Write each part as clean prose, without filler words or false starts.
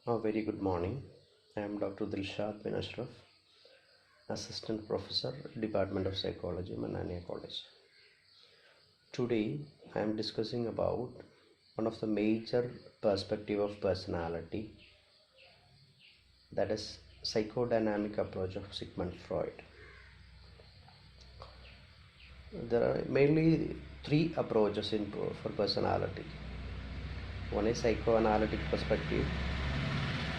A very good morning. I am Dr. Dilshad Bin Ashraf, Assistant Professor, Department of Psychology, Manania College. Today, I am discussing about one of the major perspective of personality, that is psychodynamic approach of Sigmund Freud. There are mainly three approaches for personality. One is psychoanalytic perspective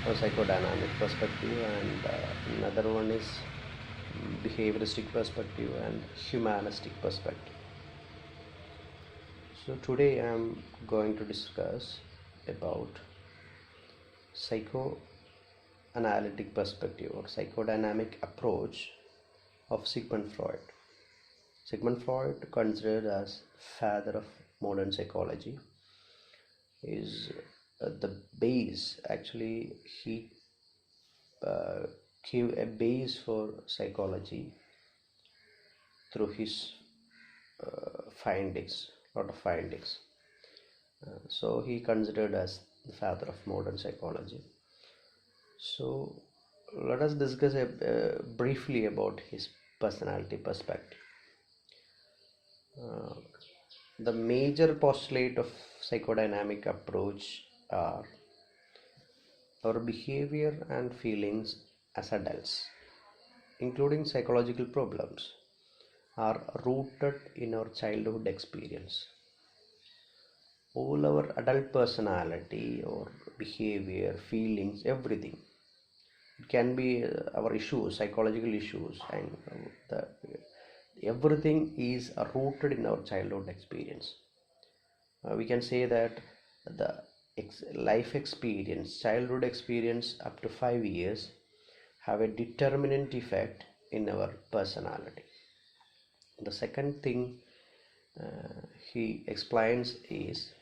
or psychodynamic perspective, and another one is behavioristic perspective and humanistic perspective. So today I am going to discuss about psychoanalytic perspective or psychodynamic approach of Sigmund Freud. Sigmund Freud, considered as father of modern psychology, is the base. Actually, he gave a base for psychology through his findings, lot of findings. So he considered as the father of modern psychology. So let us discuss briefly about his personality perspective. The major postulate of psychodynamic approach are our behavior and feelings as adults, including psychological problems, are rooted in our childhood experience. All our adult personality or behavior, feelings, everything, it can be our issues, psychological issues, and everything is rooted in our childhood experience. We can say that the life experience, childhood experience up to 5 years, have a determinant effect in our personality. The second thing he explains is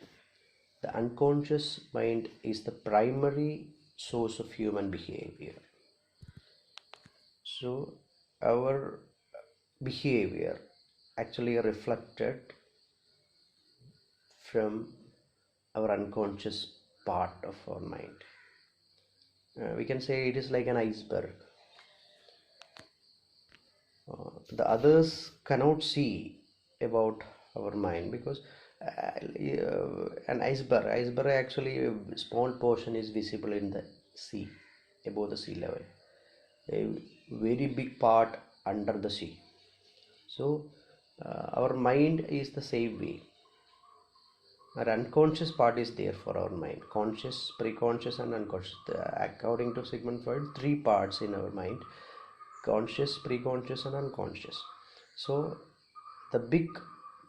the unconscious mind is the primary source of human behavior. So our behavior actually reflected from our unconscious part of our mind. We can say it is like an iceberg. The others cannot see about our mind because an iceberg actually, a small portion is visible in the sea, above the sea level, a very big part under the sea. So our mind is the same way. Our unconscious part is there for our mind: conscious, pre-conscious, and unconscious. According to Sigmund Freud, three parts in our mind: conscious, pre-conscious, and unconscious. So the big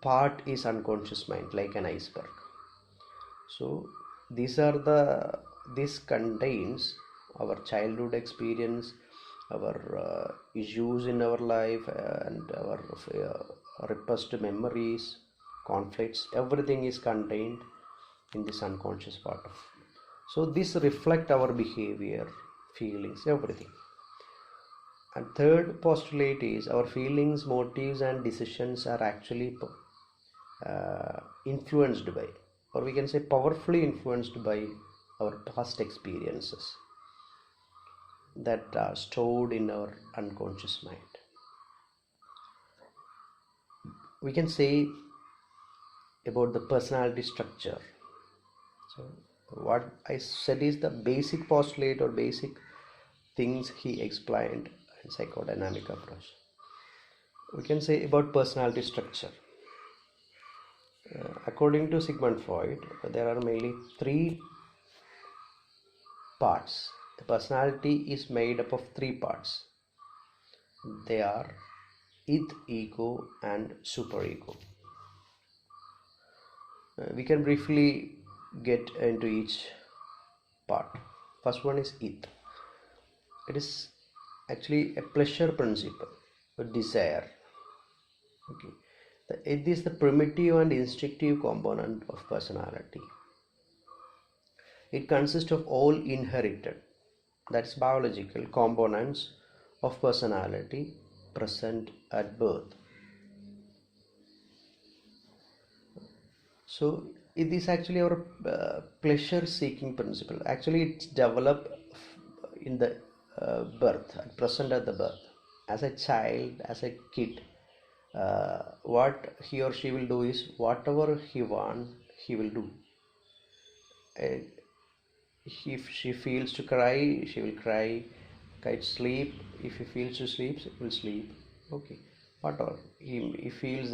part is unconscious mind, like an iceberg. So this contains our childhood experience, our issues in our life, and our repressed memories, conflicts. Everything is contained in this unconscious part of. So this reflect our behavior, feelings, everything. And third postulate is our feelings, motives, and decisions are actually influenced by, or we can say powerfully influenced by, our past experiences that are stored in our unconscious mind. We can say about the personality structure. So what I said is the basic postulate or basic things he explained in psychodynamic approach. We can say about personality structure. According to Sigmund Freud, there are mainly three parts. The personality is made up of three parts. They are id, ego, and superego. We can briefly get into each part. First one is id. It is actually a pleasure principle, a desire. Okay. The id is the primitive and instinctive component of personality. It consists of all inherited, that's biological, components of personality present at birth. So it is actually our pleasure seeking principle. Actually it's developed in the birth, present at the birth. As a child, as a kid, what he or she will do is whatever he wants, he will do. uh, if she feels to cry, she will cry. Kite sleep. If he feels to sleep, he will sleep. Okay, whatever. He feels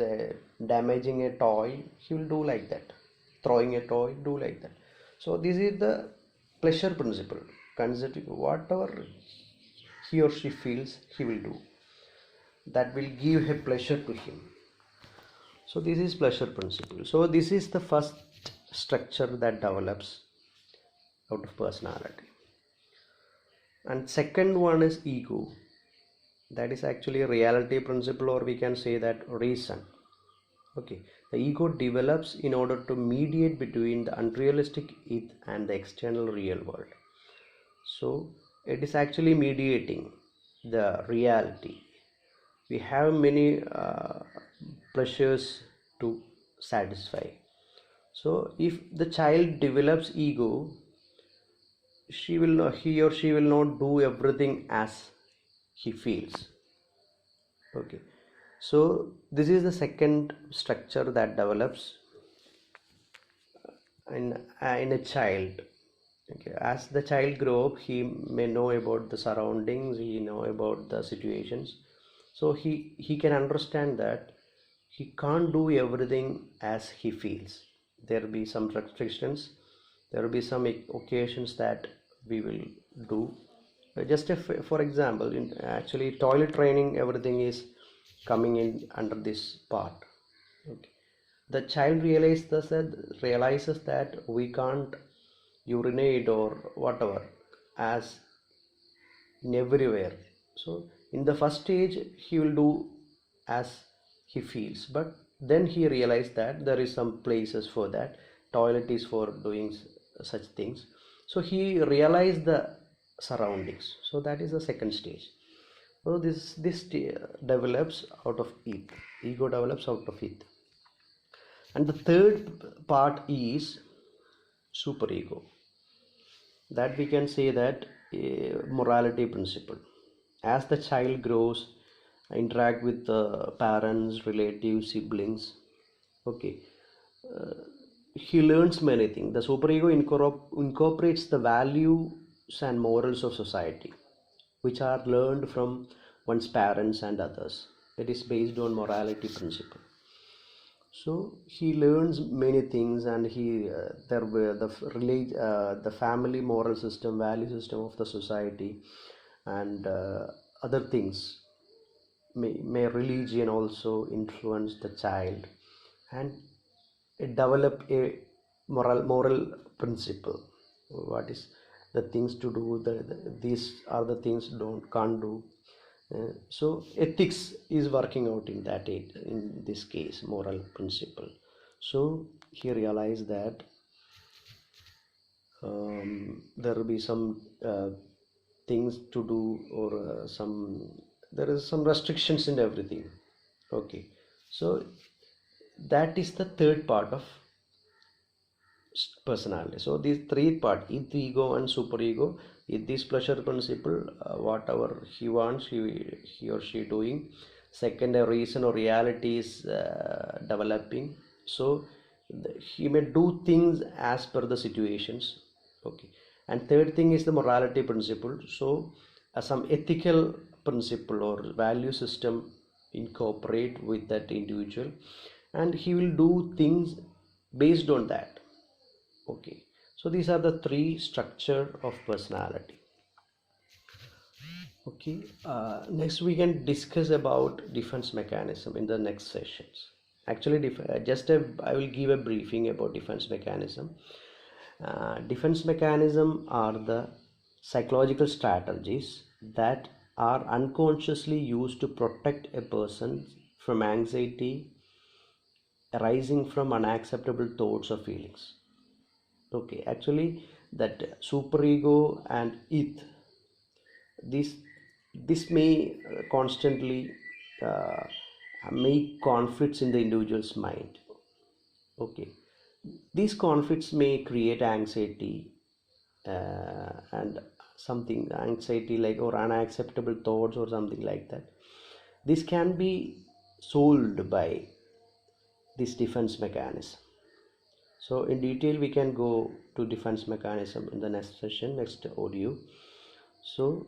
damaging a toy, he will do like that. Throwing a toy, do like that. So this is the pleasure principle. Consider whatever he or she feels, he will do. That will give a pleasure to him. So this is pleasure principle. So this is the first structure that develops out of personality. And second one is ego. That is actually a reality principle, or we can say that reason. Okay, the ego develops in order to mediate between the unrealistic it and the external real world. So it is actually mediating the reality. We have many pleasures to satisfy. So if the child develops ego, he or she will not do everything as he feels. Okay, so this is the second structure that develops in a child. Okay, as the child grow up, he may know about the surroundings, he know about the situations, so he can understand that he can't do everything as he feels. There will be some restrictions, there will be some occasions that we will do. Just if, for example, in actually toilet training, everything is coming in under this part. Okay, the child realizes that we can't urinate or whatever as in everywhere. So in the first stage he will do as he feels, but then he realized that there is some places for that, toilet is for doing such things. So he realized the surroundings. So that is the second stage. So this develops out of it. Ego develops out of it. And the third part is superego. That we can say that morality principle. As the child grows, interact with the parents, relatives, siblings. Okay, uh, he learns many things. The superego incorporates the values and morals of society, which are learned from one's parents and others. It is based on morality principle. So he learns many things, and he there were the family moral system, value system of the society, and other things. May religion also influence the child, and it develop a moral principle. What is the things to do, these are the things don't can't do. So ethics is working out in that in this case moral principle. So he realized that there will be some things to do, or there is some restrictions in everything. Okay, so that is the third part of personality. So these three part, ego and superego, is this pleasure principle, whatever he wants, he or she doing. Second, a reason or reality is developing. So he may do things as per the situations. Okay, and third thing is the morality principle. So some ethical principle or value system incorporate with that individual, and he will do things based on that. Okay, so these are the three structure of personality. Okay, next we can discuss about defense mechanism in the next sessions. Actually, I will give a briefing about defense mechanism. Defense mechanism are the psychological strategies that are unconsciously used to protect a person from anxiety arising from unacceptable thoughts or feelings. Okay, actually that superego and it, this this may constantly uh, make conflicts in the individual's mind. Okay, These conflicts may create anxiety, and something anxiety like or unacceptable thoughts or something like that. This can be solved by this defense mechanism. So in detail we can go to defense mechanism in the next session, next audio. So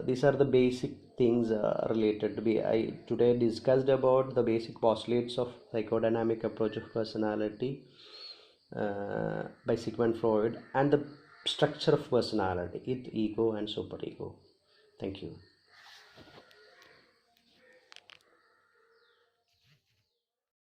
these are the basic things related to be. I today discussed about the basic postulates of psychodynamic approach of personality by Sigmund Freud, and the structure of personality, id, ego and superego. Thank you.